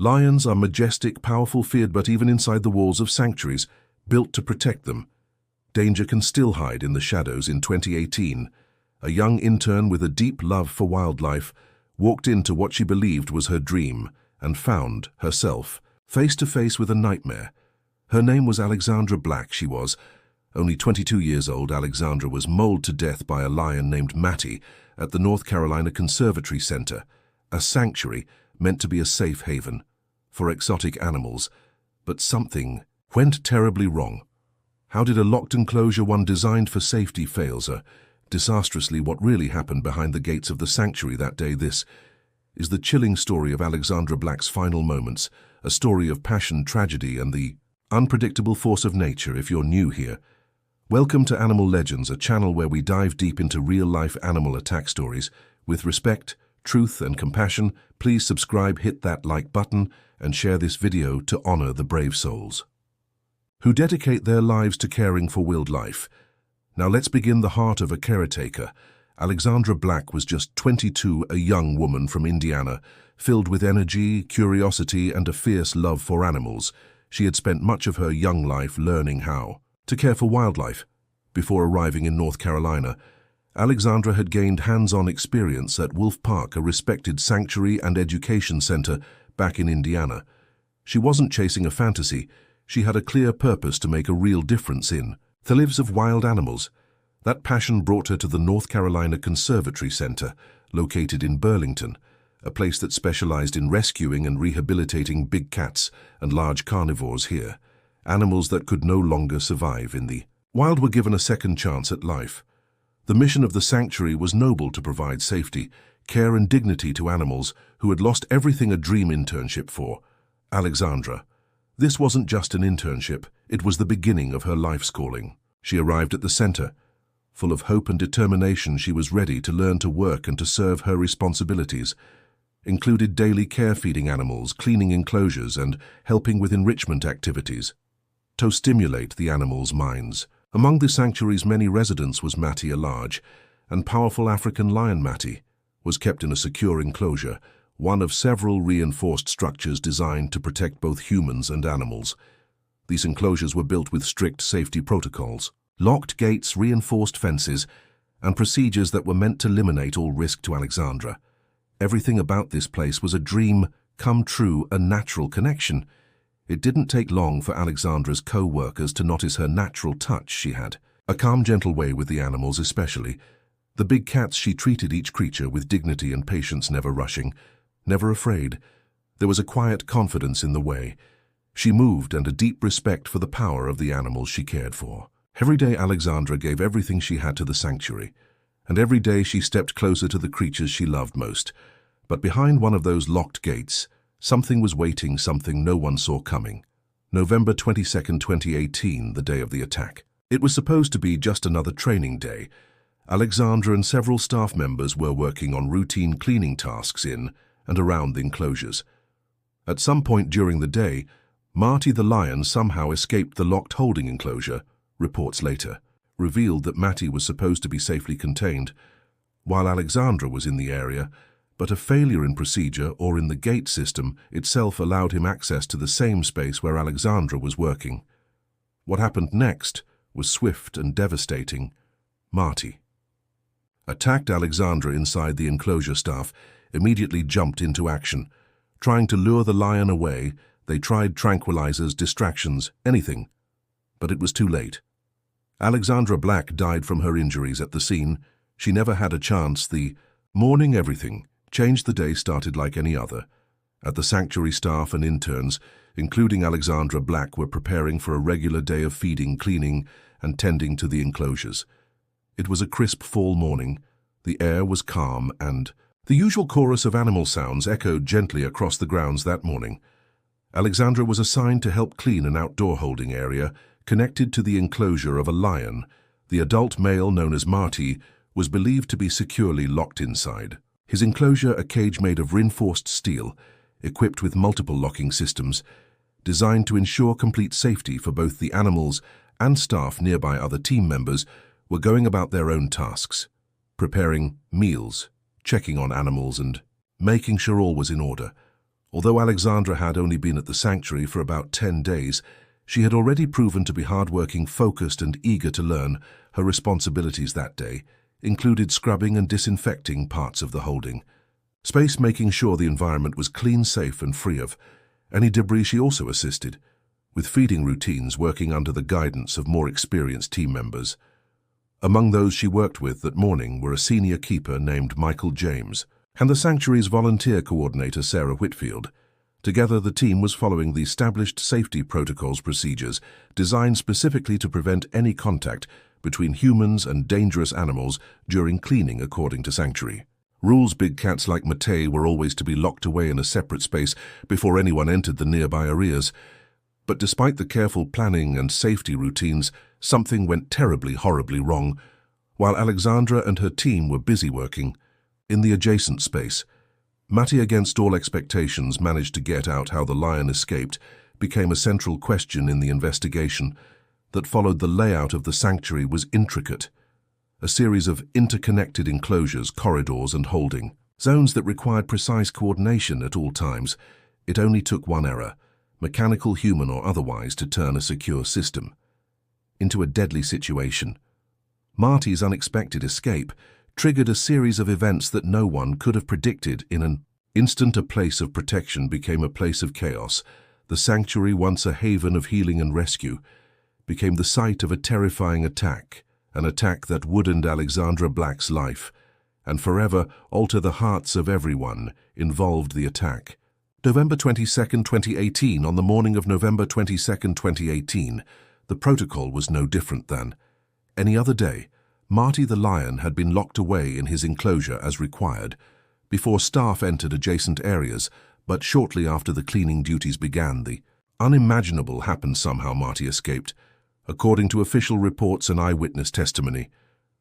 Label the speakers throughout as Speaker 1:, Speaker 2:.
Speaker 1: Lions are majestic, powerful, feared, but even inside the walls of sanctuaries, built to protect them, danger can still hide in the shadows. In 2018, a young intern with a deep love for wildlife walked into what she believed was her dream and found herself face to face with a nightmare. Her name was Alexandra Black. She was only 22 years old. Alexandra was mauled to death by a lion named Matty at the North Carolina Conservatory Center, a sanctuary meant to be a safe haven for exotic animals. But something went terribly wrong. How did a locked enclosure one designed for safety fail so disastrously? What really happened behind the gates of the sanctuary that day? This is the chilling story of Alexandra Black's final moments, a story of passion, tragedy, and the unpredictable force of nature. If you're new here, welcome to Animal Legends, a channel where we dive deep into real-life animal attack stories with respect, truth, and compassion. Please subscribe, hit that like button, and share this video to honor the brave souls who dedicate their lives to caring for wildlife. Now let's begin. The heart of a caretaker. Alexandra Black was just 22, a young woman from Indiana, filled with energy, curiosity, and a fierce love for animals. She had spent much of her young life learning how to care for wildlife. Before arriving in North Carolina, Alexandra had gained hands-on experience at Wolf Park, a respected sanctuary and education center back in Indiana. She wasn't chasing a fantasy. She had a clear purpose to make a real difference in the lives of wild animals. That passion brought her to the North Carolina Conservatory Center, located in Burlington, a place that specialized in rescuing and rehabilitating big cats and large carnivores. Here, animals that could no longer survive in the wild were given a second chance at life. The mission of the sanctuary was noble: to provide safety, care, and dignity to animals who had lost everything. A dream internship for Alexandra. This wasn't just an internship, it was the beginning of her life's calling. She arrived at the center, full of hope and determination. She was ready to learn to work and to serve. Her responsibilities included daily care, feeding animals, cleaning enclosures, and helping with enrichment activities to stimulate the animals' minds. Among the sanctuary's many residents was Matty, a large and powerful African lion. Matty was kept in a secure enclosure, one of several reinforced structures designed to protect both humans and animals. These enclosures were built with strict safety protocols, locked gates, reinforced fences, and procedures that were meant to eliminate all risk to Alexandra. Everything about this place was a dream come true, a natural connection. It didn't take long for Alexandra's co-workers to notice her natural touch. She had a calm, gentle way with the animals, especially the big cats. She treated each creature with dignity and patience, never rushing, never afraid. There was a quiet confidence in the way she moved and a deep respect for the power of the animals she cared for. Every day Alexandra gave everything she had to the sanctuary, and every day she stepped closer to the creatures she loved most. But behind one of those locked gates, something was waiting, something no one saw coming. November 22nd, 2018, the day of the attack. It was supposed to be just another training day. Alexandra and several staff members were working on routine cleaning tasks in and around the enclosures. At some point during the day, Matty the lion somehow escaped the locked holding enclosure. Reports later revealed that Matty was supposed to be safely contained while Alexandra was in the area, but a failure in procedure or in the gate system itself allowed him access to the same space where Alexandra was working. What happened next was swift and devastating. Matty attacked Alexandra inside the enclosure. Staff immediately jumped into action, trying to lure the lion away. They tried tranquilizers, distractions, anything, but it was too late. Alexandra Black died from her injuries at the scene. She never had a chance. The morning everything changed. The day started like any other. At the sanctuary, staff and interns, including Alexandra Black, were preparing for a regular day of feeding, cleaning, and tending to the enclosures. It was a crisp fall morning. The air was calm, and the usual chorus of animal sounds echoed gently across the grounds that morning. Alexandra was assigned to help clean an outdoor holding area connected to the enclosure of a lion. The adult male, known as Matty, was believed to be securely locked inside. His enclosure, a cage made of reinforced steel, equipped with multiple locking systems, designed to ensure complete safety for both the animals and staff. Nearby, other team members were going about their own tasks, preparing meals, checking on animals, and making sure all was in order. Although Alexandra had only been at the sanctuary for about 10 days, she had already proven to be hardworking, focused, and eager to learn. Her responsibilities that day included scrubbing and disinfecting parts of the holding space, making sure the environment was clean, safe, and free of any debris. She also assisted with feeding routines, working under the guidance of more experienced team members. Among those she worked with that morning were a senior keeper named Michael James and the sanctuary's volunteer coordinator, Sarah Whitfield. Together, the team was following the established safety protocols procedures designed specifically to prevent any contact between humans and dangerous animals during cleaning, according to sanctuary rules. Big cats like Matei were always to be locked away in a separate space before anyone entered the nearby areas. But despite the careful planning and safety routines, something went terribly, horribly wrong. While Alexandra and her team were busy working in the adjacent space, Matty, against all expectations, managed to get out. How the lion escaped became a central question in the investigation that followed. The layout of the sanctuary was intricate, a series of interconnected enclosures, corridors, and holding zones that required precise coordination at all times. It only took one error, mechanical, human, or otherwise, to turn a secure system into a deadly situation. Marty's unexpected escape triggered a series of events that no one could have predicted. In an instant, a place of protection became a place of chaos. The sanctuary, once a haven of healing and rescue, became the site of a terrifying attack, an attack that would end Alexandra Black's life and forever alter the hearts of everyone involved. The attack. November 22, 2018. On the morning of November 22, 2018, the protocol was no different than any other day. Marty the lion had been locked away in his enclosure as required before staff entered adjacent areas, but shortly after the cleaning duties began, the unimaginable happened. Somehow Marty escaped. According to official reports and eyewitness testimony,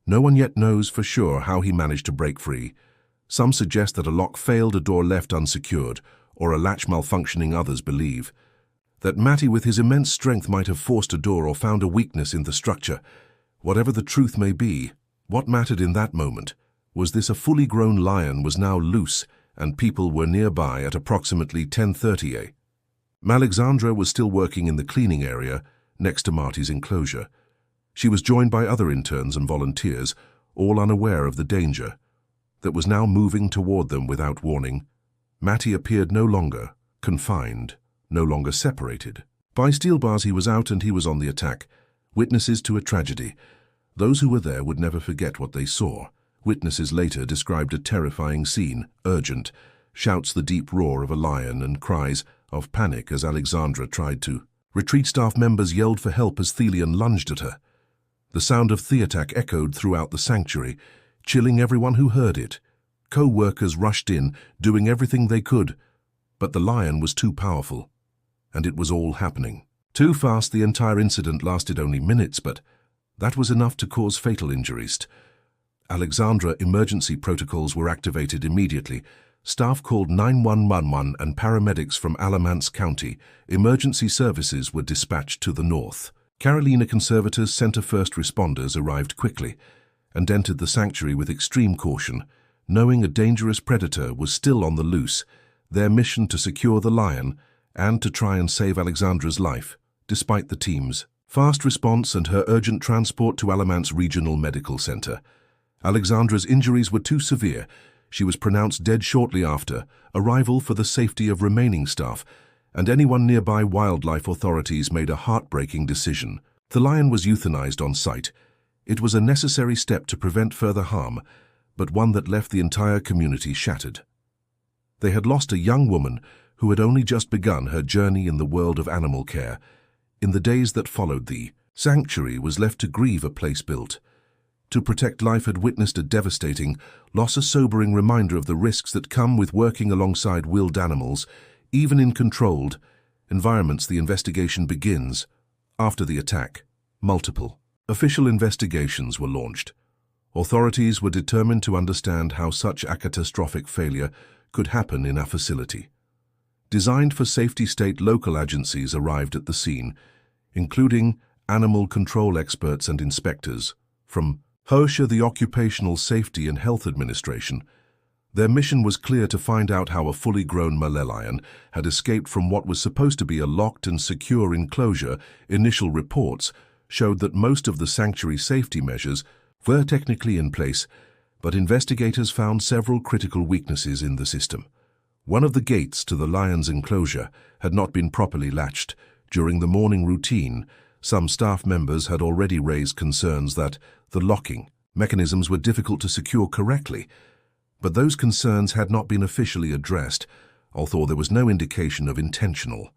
Speaker 1: no one yet knows for sure how he managed to break free. Some suggest that a lock failed, a door left unsecured, or a latch malfunctioning. Others believe that Matty, with his immense strength, might have forced a door or found a weakness in the structure. Whatever the truth may be, what mattered in that moment was this: a fully grown lion was now loose, and people were nearby. At approximately 10:30 a.m., Alexandra was still working in the cleaning area next to Marty's enclosure. She was joined by other interns and volunteers, all unaware of the danger that was now moving toward them without warning. Matty appeared no longer confined, no longer separated by steel bars. He was out, and he was on the attack. Witnesses to a tragedy. Those who were there would never forget what they saw. Witnesses later described a terrifying scene: urgent shouts, the deep roar of a lion, and cries of panic as Alexandra tried to retreat. Staff members yelled for help as Thelian lunged at her. The sound of the attack echoed throughout the sanctuary, chilling everyone who heard it. Co-workers rushed in, doing everything they could, but the lion was too powerful, and it was all happening too fast. The entire incident lasted only minutes, but that was enough to cause fatal injuries. Alexandra emergency protocols were activated immediately. Staff called 911 and paramedics from Alamance County. Emergency services were dispatched to the north. Carolina conservators sent first responders arrived quickly and entered the sanctuary with extreme caution, knowing a dangerous predator was still on the loose. Their mission to secure the lion and to try and save Alexandra's life, despite the team's fast response and her urgent transport to Alamance Regional Medical Center. Alexandra's injuries were too severe. She was pronounced dead shortly after arrival. For the safety of remaining staff and anyone nearby, wildlife authorities made a heartbreaking decision. The lion was euthanized on site. It was a necessary step to prevent further harm, but one that left the entire community shattered. They had lost a young woman who had only just begun her journey in the world of animal care. In the days that followed, the sanctuary was left to grieve. A place built to protect life had witnessed a devastating loss, a sobering reminder of the risks that come with working alongside wild animals, even in controlled environments. The investigation begins. After the attack, multiple official investigations were launched. Authorities were determined to understand how such a catastrophic failure could happen in a facility designed for safety. State local agencies arrived at the scene, including animal control experts and inspectors from HOSHA, the Occupational Safety and Health Administration. Their mission was clear: to find out how a fully grown Malay lion had escaped from what was supposed to be a locked and secure enclosure. Initial reports showed that most of the sanctuary safety measures were technically in place, but investigators found several critical weaknesses in the system. One of the gates to the lion's enclosure had not been properly latched. During the morning routine, some staff members had already raised concerns that the locking mechanisms were difficult to secure correctly, but those concerns had not been officially addressed, although there was no indication of intentional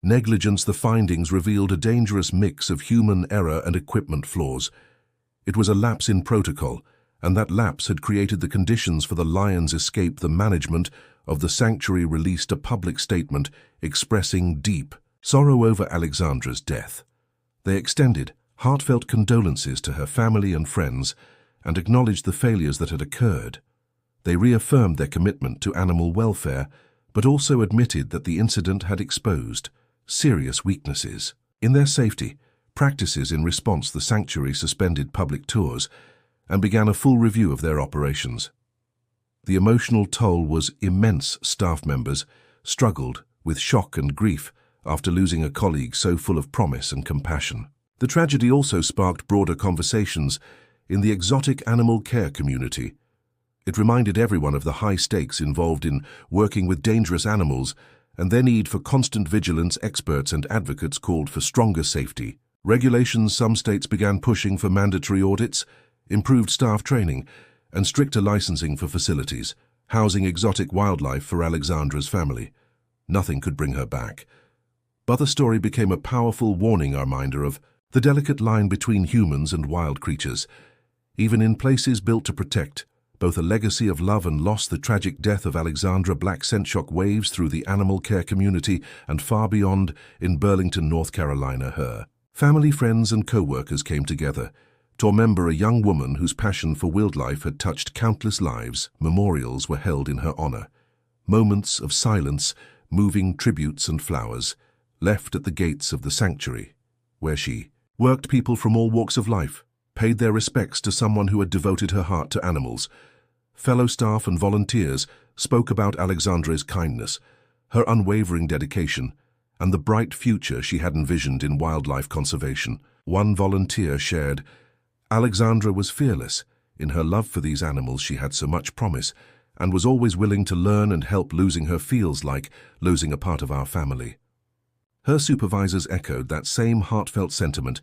Speaker 1: negligence. The findings revealed a dangerous mix of human error and equipment flaws. It was a lapse in protocol, and that lapse had created the conditions for the lion's escape. The management of the sanctuary released a public statement expressing deep sorrow over Alexandra's death. They extended heartfelt condolences to her family and friends and acknowledged the failures that had occurred. They reaffirmed their commitment to animal welfare, but also admitted that the incident had exposed serious weaknesses in their safety practices. In response, the sanctuary suspended public tours and began a full review of their operations. The emotional toll was immense. Staff members struggled with shock and grief after losing a colleague so full of promise and compassion. The tragedy also sparked broader conversations in the exotic animal care community. It reminded everyone of the high stakes involved in working with dangerous animals and their need for constant vigilance. Experts and advocates called for stronger safety regulations. Some states began pushing for mandatory audits, improved staff training, and stricter licensing for facilities housing exotic wildlife. For Alexandra's family, nothing could bring her back. But the story became a powerful warning reminder of the delicate line between humans and wild creatures. Even in places built to protect, both a legacy of love and loss. The tragic death of Alexandra Black sent shock waves through the animal care community and far beyond. In Burlington, North Carolina, her family, friends, and co-workers came together to remember a young woman whose passion for wildlife had touched countless lives. Memorials were held in her honor. Moments of silence, moving tributes and flowers left at the gates of the sanctuary, where she worked. People from all walks of life paid their respects to someone who had devoted her heart to animals. Fellow staff and volunteers spoke about Alexandra's kindness, her unwavering dedication, and the bright future she had envisioned in wildlife conservation. One volunteer shared, "Alexandra was fearless in her love for these animals. She had so much promise and was always willing to learn and help. Losing her feels like losing a part of our family." Her supervisors echoed that same heartfelt sentiment.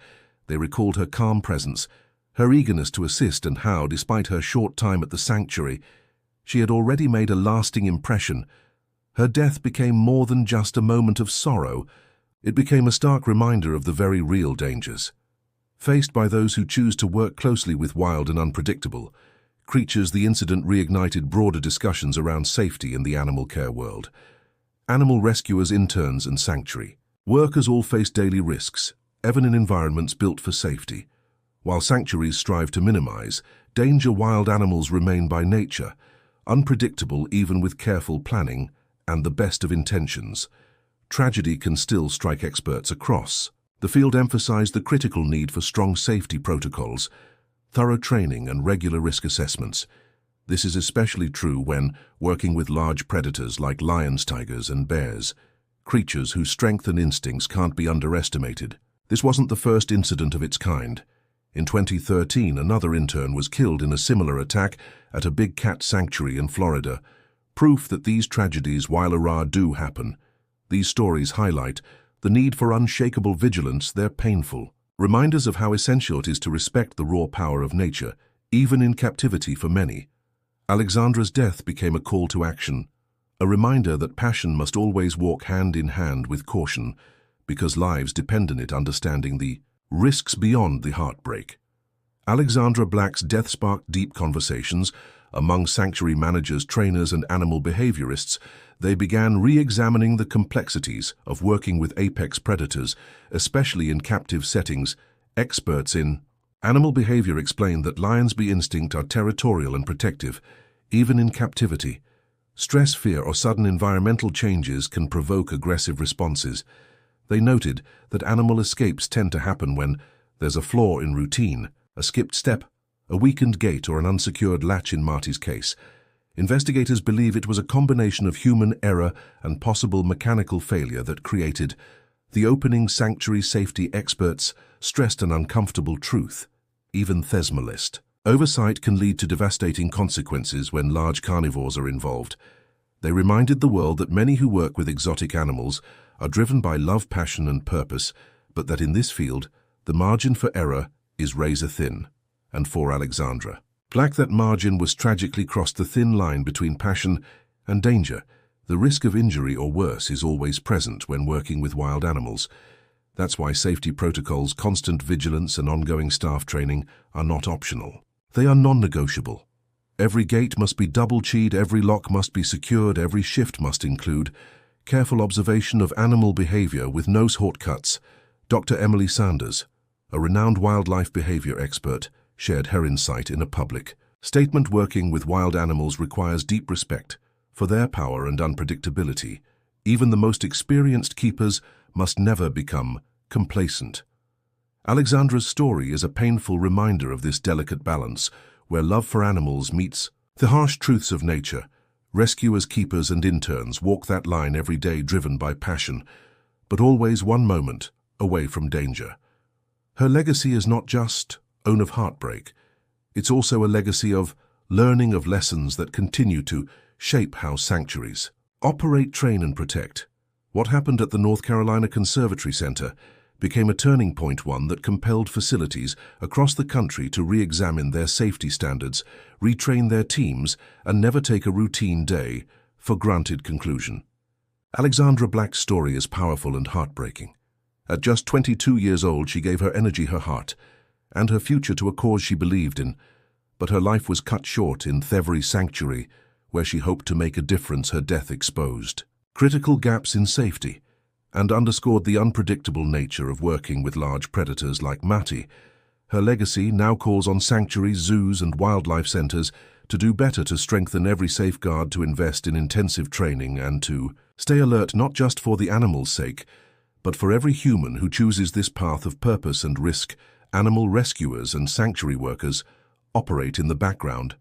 Speaker 1: They recalled her calm presence, her eagerness to assist, and how, despite her short time at the sanctuary, she had already made a lasting impression. Her death became more than just a moment of sorrow. It became a stark reminder of the very real dangers faced by those who choose to work closely with wild and unpredictable creatures. The incident reignited broader discussions around safety in the animal care world. Animal rescuers, interns, and sanctuary workers all face daily risks, even in environments built for safety. While sanctuaries strive to minimize danger, wild animals remain by nature unpredictable. Even with careful planning and the best of intentions, tragedy can still strike. Experts across the field emphasized the critical need for strong safety protocols, thorough training, and regular risk assessments. This is especially true when working with large predators like lions, tigers, and bears, creatures whose strength and instincts can't be underestimated. This wasn't the first incident of its kind. In 2013, another intern was killed in a similar attack at a big cat sanctuary in Florida. Proof that these tragedies, while rare, do happen. These stories highlight the need for unshakable vigilance. They're painful reminders of how essential it is to respect the raw power of nature, even in captivity. For many, Alexandra's death became a call to action, a reminder that passion must always walk hand in hand with caution, because lives depend on it. Understanding the risks beyond the heartbreak. Alexandra Black's death sparked deep conversations among sanctuary managers, trainers, and animal behaviorists. They began re-examining the complexities of working with apex predators, especially in captive settings. Experts in animal behavior explained that lions by instinct are territorial and protective, even in captivity. Stress, fear, or sudden environmental changes can provoke aggressive responses. They noted that animal escapes tend to happen when there's a flaw in routine, a skipped step, a weakened gait, or an unsecured latch. In Marty's case, Investigators believe it was a combination of human error and possible mechanical failure that created. The opening sanctuary safety experts stressed an uncomfortable truth, even thesmalist. Oversight can lead to devastating consequences when large carnivores are involved. They reminded the world that many who work with exotic animals are driven by love, passion, and purpose, but that in this field, the margin for error is razor thin. And for Alexandra Black, that margin was tragically crossed. The thin line between passion and danger. The risk of injury or worse is always present when working with wild animals. That's why safety protocols, constant vigilance, and ongoing staff training are not optional. They are non-negotiable. Every gate must be double-keyed, every lock must be secured, every shift must include careful observation of animal behavior with no shortcuts. Dr. Emily Sanders, a renowned wildlife behavior expert, shared her insight in a public statement. Working with wild animals requires deep respect for their power and unpredictability. Even the most experienced keepers must never become complacent. Alexandra's story is a painful reminder of this delicate balance, where love for animals meets the harsh truths of nature. Rescuers, keepers, and interns walk that line every day, driven by passion, but always one moment away from danger. Her legacy is not just one of heartbreak. It's also a legacy of learning, of lessons that continue to shape how sanctuaries operate, train, and protect. What happened at the North Carolina Conservatory Center became a turning point, one that compelled facilities across the country to re-examine their safety standards, retrain their teams, and never take a routine day for granted. Conclusion. Alexandra Black's story is powerful and heartbreaking. At just 22 years old, she gave her energy, her heart, and her future to a cause she believed in, but her life was cut short in Thevry Sanctuary, where she hoped to make a difference. Her death exposed critical gaps in safety and underscored the unpredictable nature of working with large predators like Matty. Her legacy now calls on sanctuaries, zoos, and wildlife centers to do better, to strengthen every safeguard, to invest in intensive training, and to stay alert, not just for the animals' sake, but for every human who chooses this path of purpose and risk. Animal rescuers and sanctuary workers operate in the background.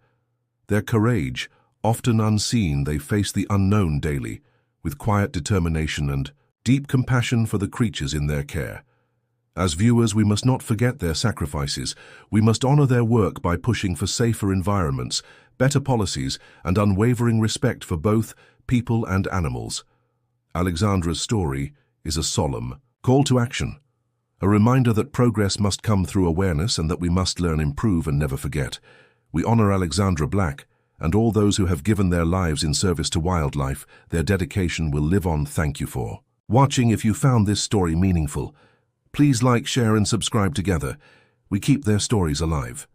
Speaker 1: Their courage, often unseen, they face the unknown daily, with quiet determination and deep compassion for the creatures in their care. As viewers, we must not forget their sacrifices. We must honor their work by pushing for safer environments, better policies, and unwavering respect for both people and animals. Alexandra's story is a solemn call to action, a reminder that progress must come through awareness and that we must learn, improve, and never forget. We honor Alexandra Black and all those who have given their lives in service to wildlife. Their dedication will live on. Thank you for watching. If you found this story meaningful, please like, share, and subscribe. Together, we keep their stories alive.